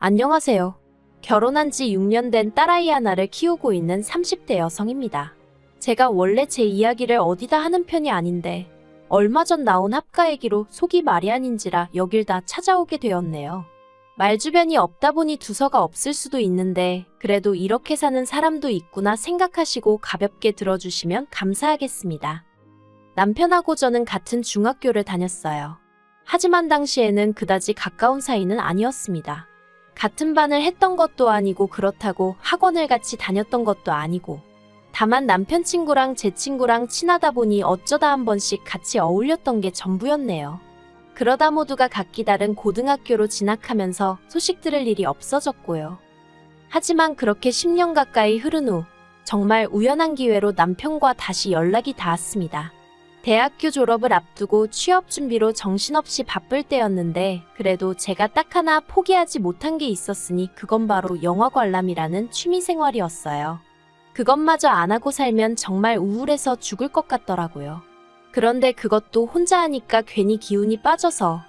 안녕하세요. 결혼한 지 6년 된 딸아이 하나를 키우고 있는 30대 여성입니다. 제가 원래 제 이야기를 어디다 하는 편이 아닌데 얼마 전 나온 합가 얘기로 속이 말이 아닌지라 여길 다 찾아오게 되었네요. 말주변이 없다 보니 두서가 없을 수도 있는데 그래도 이렇게 사는 사람도 있구나 생각하시고 가볍게 들어주시면 감사하겠습니다. 남편하고 저는 같은 중학교를 다녔어요. 하지만 당시에는 그다지 가까운 사이는 아니었습니다. 같은 반을 했던 것도 아니고 그렇다고 학원을 같이 다녔던 것도 아니고 다만 남편 친구랑 제 친구랑 친하다 보니 어쩌다 한 번씩 같이 어울렸던 게 전부였네요. 그러다 모두가 각기 다른 고등학교로 진학하면서 소식 들을 일이 없어졌고요. 하지만 그렇게 10년 가까이 흐른 후 정말 우연한 기회로 남편과 다시 연락이 닿았습니다. 대학교 졸업을 앞두고 취업 준비로 정신없이 바쁠 때였는데 그래도 제가 딱 하나 포기하지 못한 게 있었으니 그건 바로 영화 관람이라는 취미생활이었어요. 그것마저 안 하고 살면 정말 우울해서 죽을 것 같더라고요. 그런데 그것도 혼자 하니까 괜히 기운이 빠져서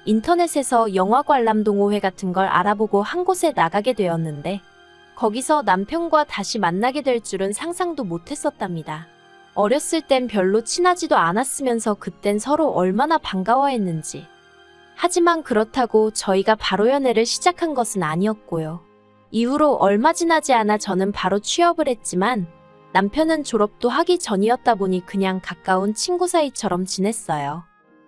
인터넷에서 영화 관람 동호회 같은 걸 알아보고 한 곳에 나가게 되었는데 거기서 남편과 다시 만나게 될 줄은 상상도 못했었답니다. 어렸을 땐 별로 친하지도 않았으면서 그땐 서로 얼마나 반가워했는지. 하지만 그렇다고 저희가 바로 연애를 시작한 것은 아니었고요. 이후로 얼마 지나지 않아 저는 바로 취업을 했지만 남편은 졸업도 하기 전이었다 보니 그냥 가까운 친구 사이처럼 지냈어요.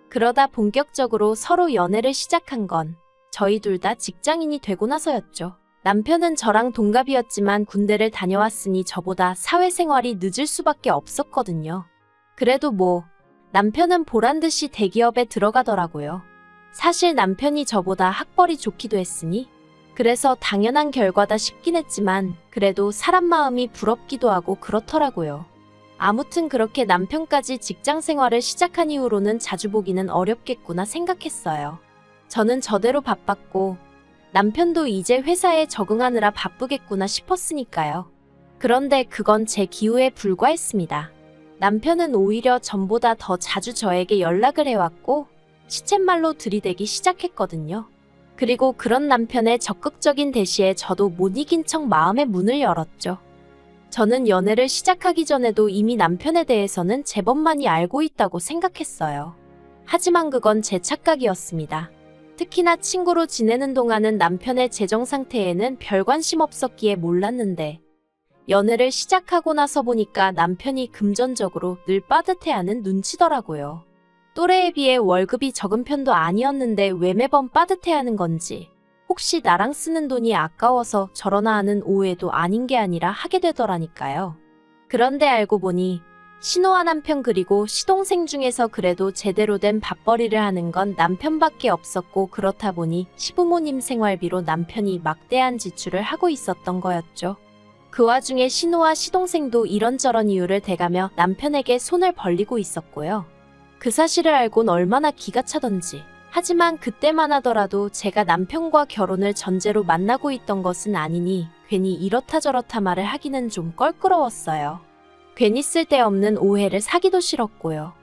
그러다 본격적으로 서로 연애를 시작한 건 저희 둘 다 직장인이 되고 나서였죠. 남편은 저랑 동갑이었지만 군대를 다녀왔으니 저보다 사회생활이 늦을 수밖에 없었거든요. 그래도 남편은 보란듯이 대기업에 들어가더라고요. 사실 남편이 저보다 학벌이 좋기도 했으니 그래서 당연한 결과다 싶긴 했지만 그래도 사람 마음이 부럽기도 하고 그렇더라고요. 아무튼 그렇게 남편까지 직장 생활을 시작한 이후로는 자주 보기는 어렵겠구나 생각했어요. 저는 저대로 바빴고 남편도 이제 회사에 적응하느라 바쁘겠구나 싶었으니까요. 그런데 그건 제 기우에 불과했습니다. 남편은 오히려 전보다 더 자주 저에게 연락을 해왔고 시쳇말로 들이대기 시작했거든요. 그리고 그런 남편의 적극적인 대시에 저도 못 이긴 척 마음의 문을 열었죠. 저는 연애를 시작하기 전에도 이미 남편에 대해서는 제법 많이 알고 있다고 생각했어요. 하지만 그건 제 착각이었습니다. 특히나 친구로 지내는 동안은 남편의 재정 상태에는 별 관심 없었기에 몰랐는데 연애를 시작하고 나서 보니까 남편이 금전적으로 늘 빠듯해하는 눈치더라고요. 또래에 비해 월급이 적은 편도 아니었는데 왜 매번 빠듯해하는 건지 혹시 나랑 쓰는 돈이 아까워서 저러나 하는 오해도 아닌 게 아니라 하게 되더라니까요. 그런데 알고 보니 신호와 남편 그리고 시동생 중에서 그래도 제대로 된 밥벌이를 하는 건 남편밖에 없었고 그렇다 보니 시부모님 생활비로 남편이 막대한 지출을 하고 있었던 거였죠. 그 와중에 신호와 시동생도 이런저런 이유를 대가며 남편에게 손을 벌리고 있었고요. 그 사실을 알곤 얼마나 기가 차던지. 하지만 그때만 하더라도 제가 남편과 결혼을 전제로 만나고 있던 것은 아니니 괜히 이렇다 저렇다 말을 하기는 좀 껄끄러웠어요. 괜히 쓸데없는 오해를 사기도 싫었고요.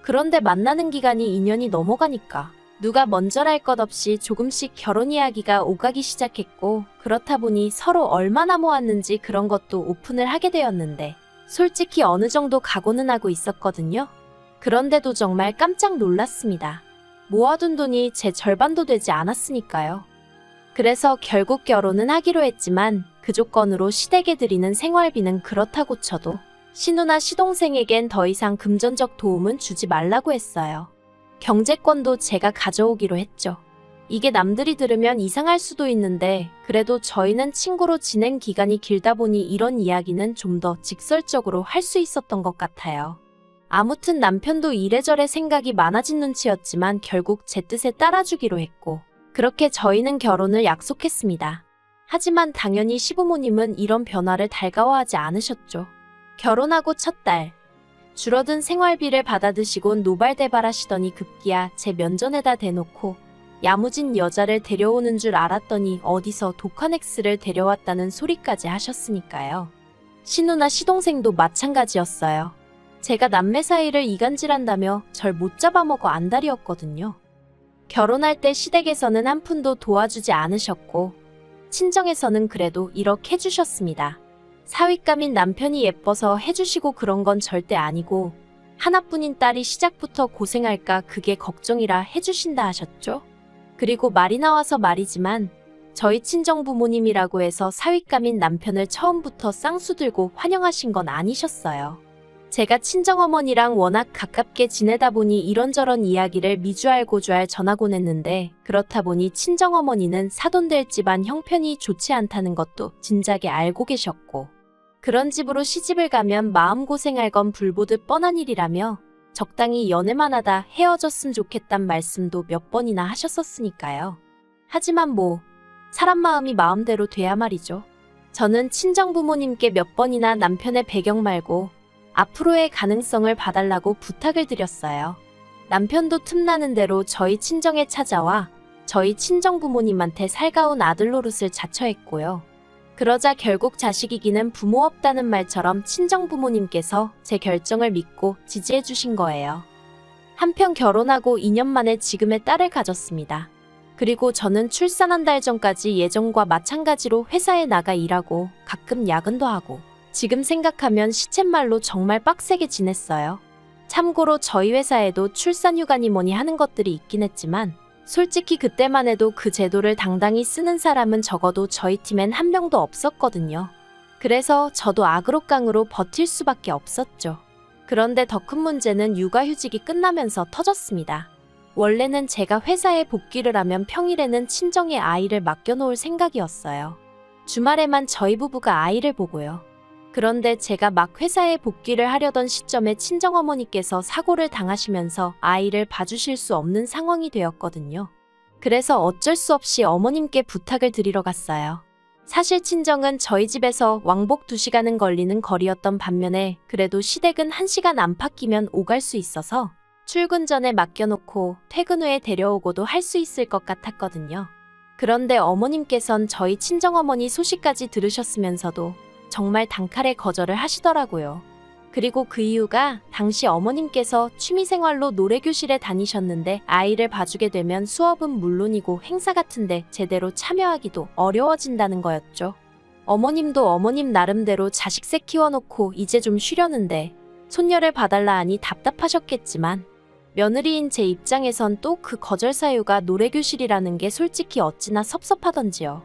그런데 만나는 기간이 2년이 넘어가니까 누가 먼저랄 것 없이 조금씩 결혼 이야기가 오가기 시작했고 그렇다 보니 서로 얼마나 모았는지 그런 것도 오픈을 하게 되었는데 솔직히 어느 정도 각오는 하고 있었거든요. 그런데도 정말 깜짝 놀랐습니다. 모아둔 돈이 제 절반도 되지 않았으니까요. 그래서 결국 결혼은 하기로 했지만 그 조건으로 시댁에 드리는 생활비는 그렇다고 쳐도 신우나 시동생에겐 더 이상 금전적 도움은 주지 말라고 했어요. 경제권도 제가 가져오기로 했죠. 이게 남들이 들으면 이상할 수도 있는데 그래도 저희는 친구로 지낸 기간이 길다 보니 이런 이야기는 좀 더 직설적으로 할 수 있었던 것 같아요. 아무튼 남편도 이래저래 생각이 많아진 눈치였지만 결국 제 뜻에 따라주기로 했고 그렇게 저희는 결혼을 약속했습니다. 하지만 당연히 시부모님은 이런 변화를 달가워하지 않으셨죠. 결혼하고 첫 달, 줄어든 생활비를 받아드시곤 노발대발하시더니 급기야 제 면전에다 대놓고 야무진 여자를 데려오는 줄 알았더니 어디서 독한 X를 데려왔다는 소리까지 하셨으니까요. 신우나 시동생도 마찬가지였어요. 제가 남매 사이를 이간질한다며 절 못 잡아먹어 안달이었거든요. 결혼할 때 시댁에서는 한 푼도 도와주지 않으셨고 친정에서는 그래도 이렇게 해주셨습니다. 사윗감인 남편이 예뻐서 해주시고 그런 건 절대 아니고 하나뿐인 딸이 시작부터 고생할까 그게 걱정이라 해주신다 하셨죠? 그리고 말이 나와서 말이지만 저희 친정 부모님이라고 해서 사윗감인 남편을 처음부터 쌍수 들고 환영하신 건 아니셨어요. 제가 친정어머니랑 워낙 가깝게 지내다 보니 이런저런 이야기를 미주알고주알 전하곤 했는데 그렇다 보니 친정어머니는 사돈될 집안 형편이 좋지 않다는 것도 진작에 알고 계셨고 그런 집으로 시집을 가면 마음고생할 건 불보듯 뻔한 일이라며 적당히 연애만 하다 헤어졌으면 좋겠단 말씀도 몇 번이나 하셨었으니까요. 하지만 사람 마음이 마음대로 돼야 말이죠. 저는 친정부모님께 몇 번이나 남편의 배경 말고 앞으로의 가능성을 봐달라고 부탁을 드렸어요. 남편도 틈나는 대로 저희 친정에 찾아와 저희 친정부모님한테 살가운 아들 노릇을 자처했고요. 그러자 결국 자식 이기는 부모 없다는 말처럼 친정부모님께서 제 결정을 믿고 지지해 주신 거예요. 한편 결혼하고 2년 만에 지금의 딸을 가졌습니다. 그리고 저는 출산한 달 전까지 예전과 마찬가지로 회사에 나가 일하고 가끔 야근도 하고 지금 생각하면 시쳇말로 정말 빡세게 지냈어요. 참고로 저희 회사에도 출산휴가니 뭐니 하는 것들이 있긴 했지만 솔직히 그때만 해도 그 제도를 당당히 쓰는 사람은 적어도 저희 팀엔 한 명도 없었거든요. 그래서 저도 악으로깡으로 버틸 수밖에 없었죠. 그런데 더 큰 문제는 육아휴직이 끝나면서 터졌습니다. 원래는 제가 회사에 복귀를 하면 평일에는 친정에 아이를 맡겨놓을 생각이었어요. 주말에만 저희 부부가 아이를 보고요. 그런데 제가 막 회사에 복귀를 하려던 시점에 친정어머니께서 사고를 당하시면서 아이를 봐주실 수 없는 상황이 되었거든요. 그래서 어쩔 수 없이 어머님께 부탁을 드리러 갔어요. 사실 친정은 저희 집에서 왕복 2시간은 걸리는 거리였던 반면에 그래도 시댁은 1시간 안팎이면 오갈 수 있어서 출근 전에 맡겨놓고 퇴근 후에 데려오고도 할 수 있을 것 같았거든요. 그런데 어머님께선 저희 친정어머니 소식까지 들으셨으면서도 정말 단칼에 거절을 하시더라고요. 그리고 그 이유가 당시 어머님께서 취미생활로 노래교실에 다니셨는데 아이를 봐주게 되면 수업은 물론이고 행사 같은데 제대로 참여하기도 어려워진다는 거였죠. 어머님도 어머님 나름대로 자식새 키워놓고 이제 좀 쉬려는데 손녀를 봐달라 하니 답답하셨겠지만 며느리인 제 입장에선 또 그 거절 사유가 노래교실이라는 게 솔직히 어찌나 섭섭하던지요.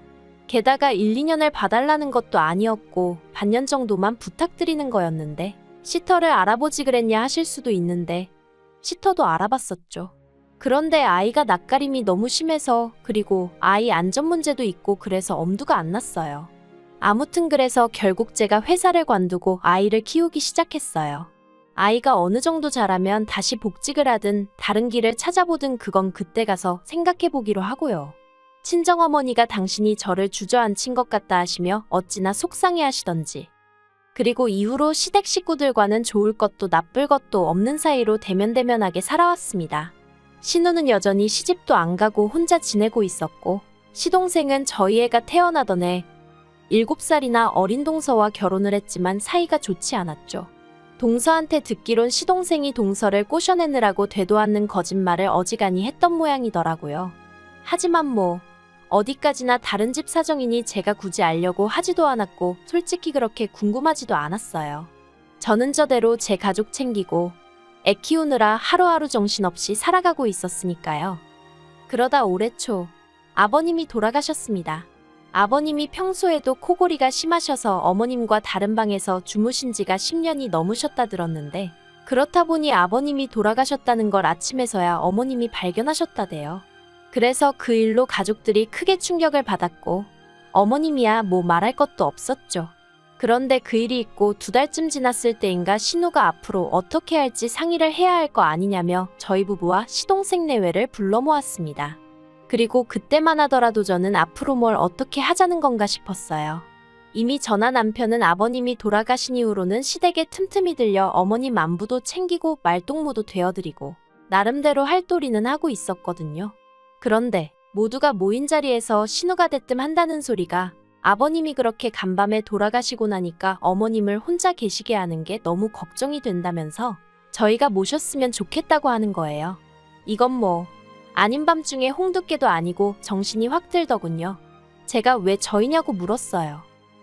게다가 1, 2년을 봐달라는 것도 아니었고 반년 정도만 부탁드리는 거였는데 시터를 알아보지 그랬냐 하실 수도 있는데 시터도 알아봤었죠. 그런데 아이가 낯가림이 너무 심해서 그리고 아이 안전 문제도 있고 그래서 엄두가 안 났어요. 아무튼 그래서 결국 제가 회사를 관두고 아이를 키우기 시작했어요. 아이가 어느 정도 자라면 다시 복직을 하든 다른 길을 찾아보든 그건 그때 가서 생각해보기로 하고요. 친정어머니가 당신이 저를 주저앉힌 것 같다 하시며 어찌나 속상해 하시던지. 그리고 이후로 시댁 식구들과는 좋을 것도 나쁠 것도 없는 사이로 대면대면하게 살아왔습니다. 신우는 여전히 시집도 안 가고 혼자 지내고 있었고 시동생은 저희 애가 태어나던 해 7살이나 어린 동서와 결혼을 했지만 사이가 좋지 않았죠. 동서한테 듣기론 시동생이 동서를 꼬셔내느라고 되도 않는 거짓말을 어지간히 했던 모양이더라고요. 하지만 어디까지나 다른 집 사정이니 제가 굳이 알려고 하지도 않았고 솔직히 그렇게 궁금하지도 않았어요. 저는 저대로 제 가족 챙기고 애 키우느라 하루하루 정신없이 살아가고 있었으니까요. 그러다 올해 초 아버님이 돌아가셨습니다. 아버님이 평소에도 코골이가 심하셔서 어머님과 다른 방에서 주무신 지가 10년이 넘으셨다 들었는데 그렇다 보니 아버님이 돌아가셨다는 걸 아침에서야 어머님이 발견하셨다대요. 그래서 그 일로 가족들이 크게 충격을 받았고 어머님이야 말할 것도 없었죠. 그런데 그 일이 있고 2달쯤 지났을 때인가 신우가 앞으로 어떻게 할지 상의를 해야 할 거 아니냐며 저희 부부와 시동생 내외를 불러 모았습니다. 그리고 그때만 하더라도 저는 앞으로 뭘 어떻게 하자는 건가 싶었어요. 이미 저나 남편은 아버님이 돌아가신 이후로는 시댁에 틈틈이 들려 어머님 안부도 챙기고 말동무도 되어드리고 나름대로 할도리는 하고 있었거든요. 그런데 모두가 모인 자리에서 신우가 대뜸 한다는 소리가 아버님이 그렇게 간밤에 돌아가시고 나니까 어머님을 혼자 계시게 하는 게 너무 걱정이 된다면서 저희가 모셨으면 좋겠다고 하는 거예요. 이건 아닌 밤중에 홍두깨도 아니고 정신이 확 들더군요. 제가 왜 저희냐고 물었어요.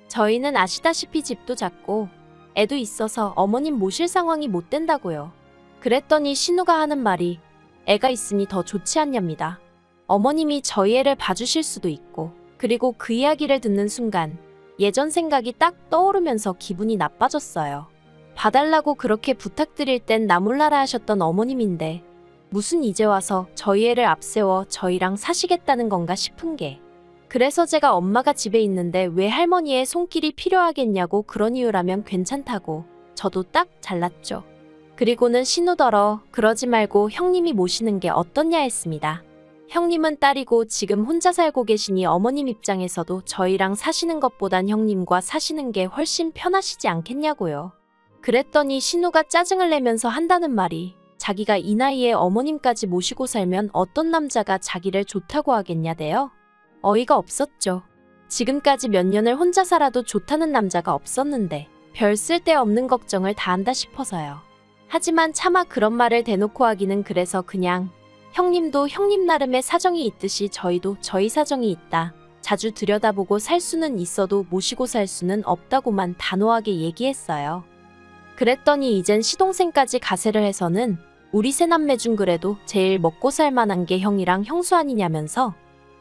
저희는 아시다시피 집도 작고 애도 있어서 어머님 모실 상황이 못 된다고요. 그랬더니 신우가 하는 말이 애가 있으니 더 좋지 않냐입니다. 어머님이 저희 애를 봐주실 수도 있고, 그리고 그 이야기를 듣는 순간 예전 생각이 딱 떠오르면서 기분이 나빠졌어요. 봐달라고 그렇게 부탁드릴 땐 나 몰라라 하셨던 어머님인데 무슨 이제 와서 저희 애를 앞세워 저희랑 사시겠다는 건가 싶은 게, 그래서 제가 엄마가 집에 있는데 왜 할머니의 손길이 필요하겠냐고 그런 이유라면 괜찮다고 저도 딱 잘랐죠. 그리고는 신우더러 그러지 말고 형님이 모시는 게 어떻냐 했습니다. 형님은 딸이고 지금 혼자 살고 계시니 어머님 입장에서도 저희랑 사시는 것보단 형님과 사시는 게 훨씬 편하시지 않겠냐고요. 그랬더니 신우가 짜증을 내면서 한다는 말이 자기가 이 나이에 어머님까지 모시고 살면 어떤 남자가 자기를 좋다고 하겠냐대요. 어이가 없었죠. 지금까지 몇 년을 혼자 살아도 좋다는 남자가 없었는데 별 쓸데없는 걱정을 다 한다 싶어서요. 하지만 차마 그런 말을 대놓고 하기는 그래서 그냥 형님도 형님 나름의 사정이 있듯이 저희도 저희 사정이 있다. 자주 들여다보고 살 수는 있어도 모시고 살 수는 없다고만 단호하게 얘기했어요. 그랬더니 이젠 시동생까지 가세를 해서는 우리 세 남매 중 그래도 제일 먹고 살 만한 게 형이랑 형수 아니냐면서,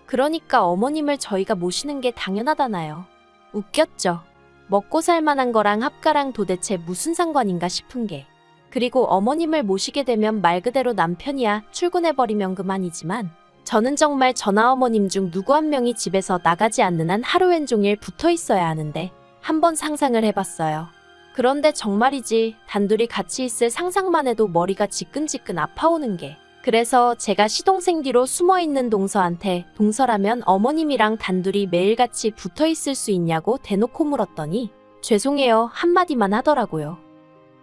그러니까 어머님을 저희가 모시는 게 당연하다나요. 웃겼죠. 먹고 살 만한 거랑 합가랑 도대체 무슨 상관인가 싶은 게. 그리고 어머님을 모시게 되면 말 그대로 남편이야 출근해버리면 그만이지만 저는 정말 전하어머님 중 누구 한 명이 집에서 나가지 않는 한 하루 왼종일 붙어 있어야 하는데 한번 상상을 해봤어요. 그런데 정말이지 단둘이 같이 있을 상상만 해도 머리가 지끈지끈 아파오는 게, 그래서 제가 시동생 뒤로 숨어있는 동서한테 동서라면 어머님이랑 단둘이 매일같이 붙어있을 수 있냐고 대놓고 물었더니 죄송해요 한마디만 하더라고요.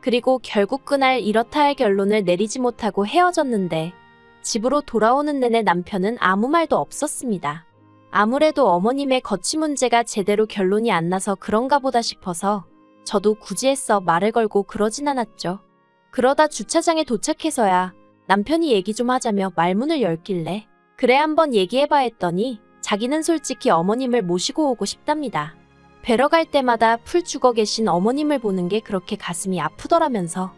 그리고 결국 그날 이렇다 할 결론을 내리지 못하고 헤어졌는데 집으로 돌아오는 내내 남편은 아무 말도 없었습니다. 아무래도 어머님의 거취 문제가 제대로 결론이 안 나서 그런가 보다 싶어서 저도 굳이 애써 말을 걸고 그러진 않았죠. 그러다 주차장에 도착해서야 남편이 얘기 좀 하자며 말문을 열길래 그래 한번 얘기해봐 했더니 자기는 솔직히 어머님을 모시고 오고 싶답니다. 뵈러 갈 때마다 풀 죽어 계신 어머님을 보는 게 그렇게 가슴이 아프더라면서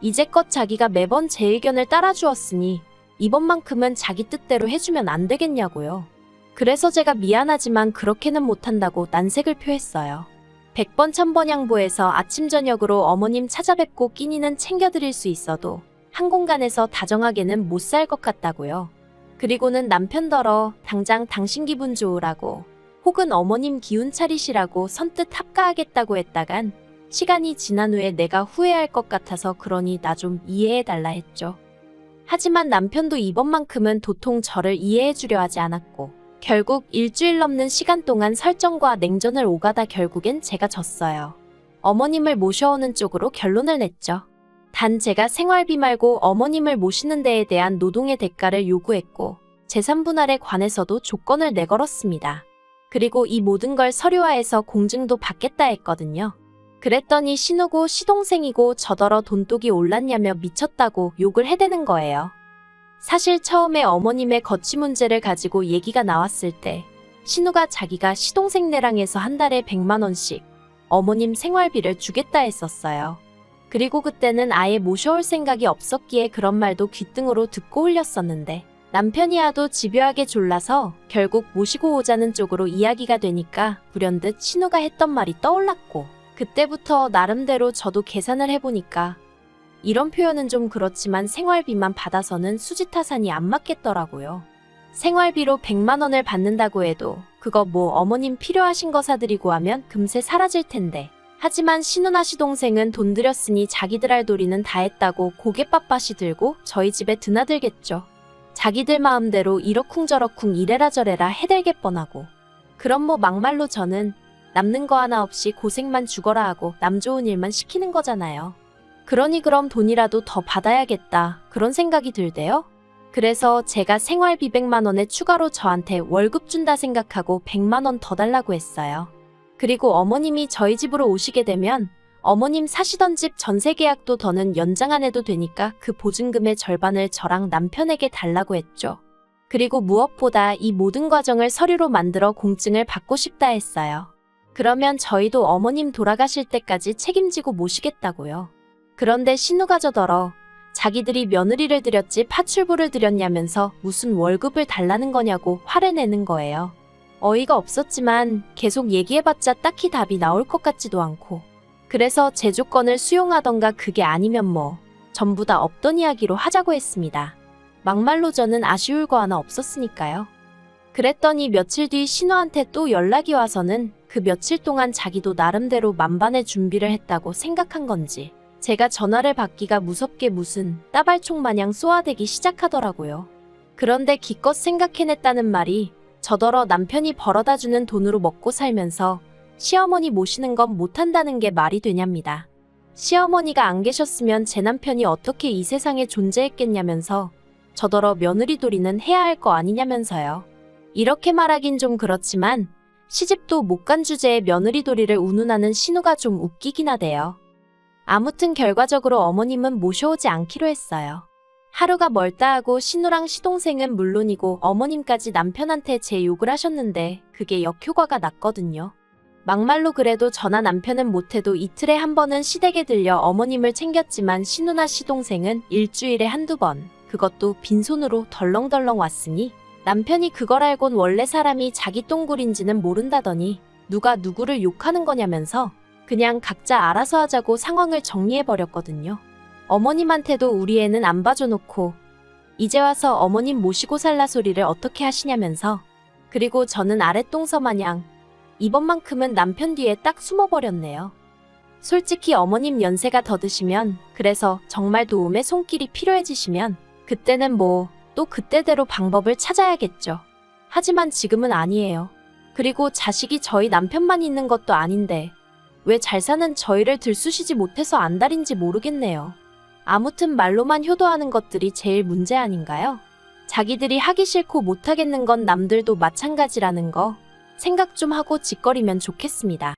이제껏 자기가 매번 제 의견을 따라주었으니 이번만큼은 자기 뜻대로 해주면 안 되겠냐고요. 그래서 제가 미안하지만 그렇게는 못한다고 난색을 표했어요. 100번 1000번 양보해서 아침 저녁으로 어머님 찾아뵙고 끼니는 챙겨드릴 수 있어도 한 공간에서 다정하게는 못 살 것 같다고요. 그리고는 남편더러 당장 당신 기분 좋으라고 혹은 어머님 기운 차리시라고 선뜻 합가하겠다고 했다간 시간이 지난 후에 내가 후회할 것 같아서 그러니 나 좀 이해해달라 했죠. 하지만 남편도 이번만큼은 도통 저를 이해해주려 하지 않았고 결국 일주일 넘는 시간 동안 설정과 냉전을 오가다 결국엔 제가 졌어요. 어머님을 모셔오는 쪽으로 결론을 냈죠. 단 제가 생활비 말고 어머님을 모시는 데에 대한 노동의 대가를 요구했고 재산분할에 관해서도 조건을 내걸었습니다. 그리고 이 모든 걸 서류화해서 공증도 받겠다 했거든요. 그랬더니 신우고 시동생이고 저더러 돈독이 올랐냐며 미쳤다고 욕을 해대는 거예요. 사실 처음에 어머님의 거취 문제를 가지고 얘기가 나왔을 때 신우가 자기가 시동생네랑 해서 한 달에 100만 원씩 어머님 생활비를 주겠다 했었어요. 그리고 그때는 아예 모셔올 생각이 없었기에 그런 말도 귓등으로 듣고 흘렸었는데 남편이 하도 집요하게 졸라서 결국 모시고 오자는 쪽으로 이야기가 되니까 불현듯 신우가 했던 말이 떠올랐고 그때부터 나름대로 저도 계산을 해보니까 이런 표현은 좀 그렇지만 생활비만 받아서는 수지타산이 안 맞겠더라고요. 생활비로 100만 원을 받는다고 해도 그거 뭐 어머님 필요하신 거 사드리고 하면 금세 사라질 텐데, 하지만 신우나 시동생은 돈 들였으니 자기들 할 도리는 다 했다고 고개 빳빳이 들고 저희 집에 드나들겠죠. 자기들 마음대로 이러쿵저러쿵 이래라 저래라 해댈게 뻔하고. 그럼 뭐 막말로 저는 남는 거 하나 없이 고생만 죽어라 하고 남 좋은 일만 시키는 거잖아요. 그러니 그럼 돈이라도 더 받아야겠다 그런 생각이 들대요. 그래서 제가 생활비 100만 원에 추가로 저한테 월급 준다 생각하고 100만 원 더 달라고 했어요. 그리고 어머님이 저희 집으로 오시게 되면 어머님 사시던 집 전세 계약도 더는 연장 안 해도 되니까 그 보증금의 절반을 저랑 남편에게 달라고 했죠. 그리고 무엇보다 이 모든 과정을 서류로 만들어 공증을 받고 싶다 했어요. 그러면 저희도 어머님 돌아가실 때까지 책임지고 모시겠다고요. 그런데 신우가 저더러 자기들이 며느리를 들였지 파출부를 들였냐면서 무슨 월급을 달라는 거냐고 화를 내는 거예요. 어이가 없었지만 계속 얘기해봤자 딱히 답이 나올 것 같지도 않고, 그래서 제 조건을 수용하던가 그게 아니면 뭐 전부 다 없던 이야기로 하자고 했습니다. 막말로 저는 아쉬울 거 하나 없었으니까요. 그랬더니 며칠 뒤 신우한테 또 연락이 와서는 그 며칠 동안 자기도 나름대로 만반의 준비를 했다고 생각한 건지 제가 전화를 받기가 무섭게 무슨 따발총 마냥 쏘아대기 시작하더라고요. 그런데 기껏 생각해냈다는 말이 저더러 남편이 벌어다주는 돈으로 먹고 살면서 시어머니 모시는 건 못한다는 게 말이 되냐입니다. 시어머니가 안 계셨으면 제 남편이 어떻게 이 세상에 존재했겠냐면서 저더러 며느리돌이는 해야 할 거 아니냐면서요. 이렇게 말하긴 좀 그렇지만 시집도 못 간 주제에 며느리돌이를 운운하는 신우가 좀 웃기긴 하대요. 아무튼 결과적으로 어머님은 모셔오지 않기로 했어요. 하루가 멀다 하고 신우랑 시동생은 물론이고 어머님까지 남편한테 제 욕을 하셨는데 그게 역효과가 났거든요. 막말로 그래도 저나 남편은 못해도 이틀에 한 번은 시댁에 들려 어머님을 챙겼지만 신우나 시동생은 일주일에 한두 번, 그것도 빈손으로 덜렁덜렁 왔으니 남편이 그걸 알곤 원래 사람이 자기 똥굴인지는 모른다더니 누가 누구를 욕하는 거냐면서 그냥 각자 알아서 하자고 상황을 정리해버렸거든요. 어머님한테도 우리 애는 안 봐줘놓고 이제 와서 어머님 모시고 살라 소리를 어떻게 하시냐면서, 그리고 저는 아랫동서 마냥 이번만큼은 남편 뒤에 딱 숨어버렸네요. 솔직히 어머님 연세가 더 드시면, 그래서 정말 도움의 손길이 필요해지시면 그때는 뭐 또 그때대로 방법을 찾아야겠죠. 하지만 지금은 아니에요. 그리고 자식이 저희 남편만 있는 것도 아닌데 왜 잘 사는 저희를 들쑤시지 못해서 안달인지 모르겠네요. 아무튼 말로만 효도하는 것들이 제일 문제 아닌가요? 자기들이 하기 싫고 못하겠는 건 남들도 마찬가지라는 거 생각 좀 하고 짓거리면 좋겠습니다.